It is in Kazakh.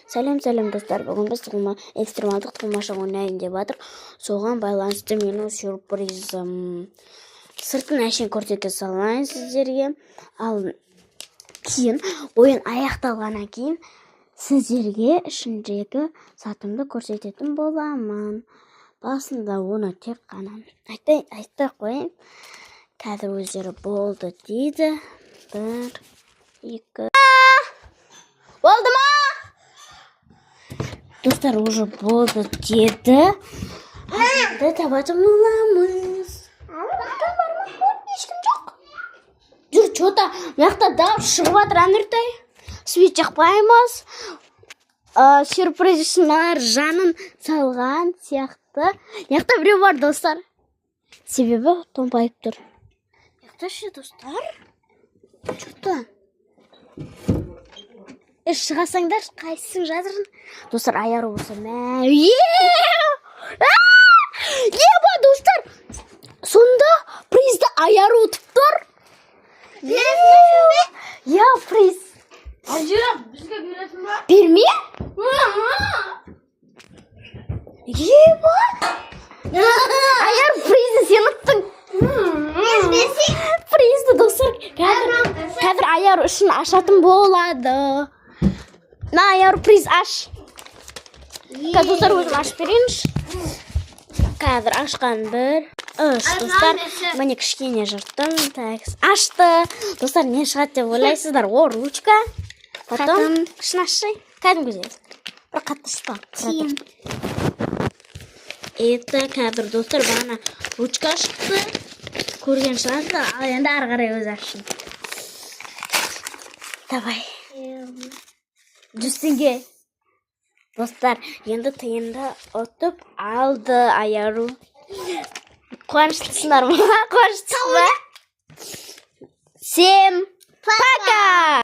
Сәлем достар, бүгін біз экстремалдық тамаша ойнайын деп жатыр. Соған байланысты менің сюрпризім. Сыртын әшейін көрсете салайын сіздерге. Ал кейін ойын аяқталғаннан кейін сіздерге ішіндегі затымды көрсететін боламын. Басында оны тек қана айттай қойын. Қазір өздері болды дейді. 1, 2. Болды ма? Достар, уже болды деді. Азырда табатын боламыз. Ешкім жоқ. Жүр, что-то мияқта дауыс шығып жатыр, Анартай. Свет жақпаймыз. Сюрприз үшін жанын салған сияқты. Мияқта біреу бар, достар. Себебі томпайып тұр. Мияқта ше, достар? Что-то? Шығасаңдар, қайсың жатырын? Достар, аяру болса мә. Еба, достар! Сонда призді аяру ұтып тұр. Я, приз. Ажира, бізге бересің ба? Берме? Еба! Аяр призді сен ұттың. Призді, достар. Қазір аяр үшін ашатын болады. На, аяр приз аш. Қазір достар, өзім ашып берейінші. Қазір ашқан 1, 3, достар. Міне кішкене жырттым. Ашты. Достар, не шығады деп ойлайсыздар? О, ручка. Потом кішін ашшай. Кәдім көзет. Бір қатты шпа. Это қазір достар, бағана ручка шықты. Көрген шығады. Ал енді ары қарай өз ашсын. Давай. Жүстіңге. Достар, енді тиынды ұтып алды аяру. Қуаныштысыңдар ма? Қуаныштысың ба? 7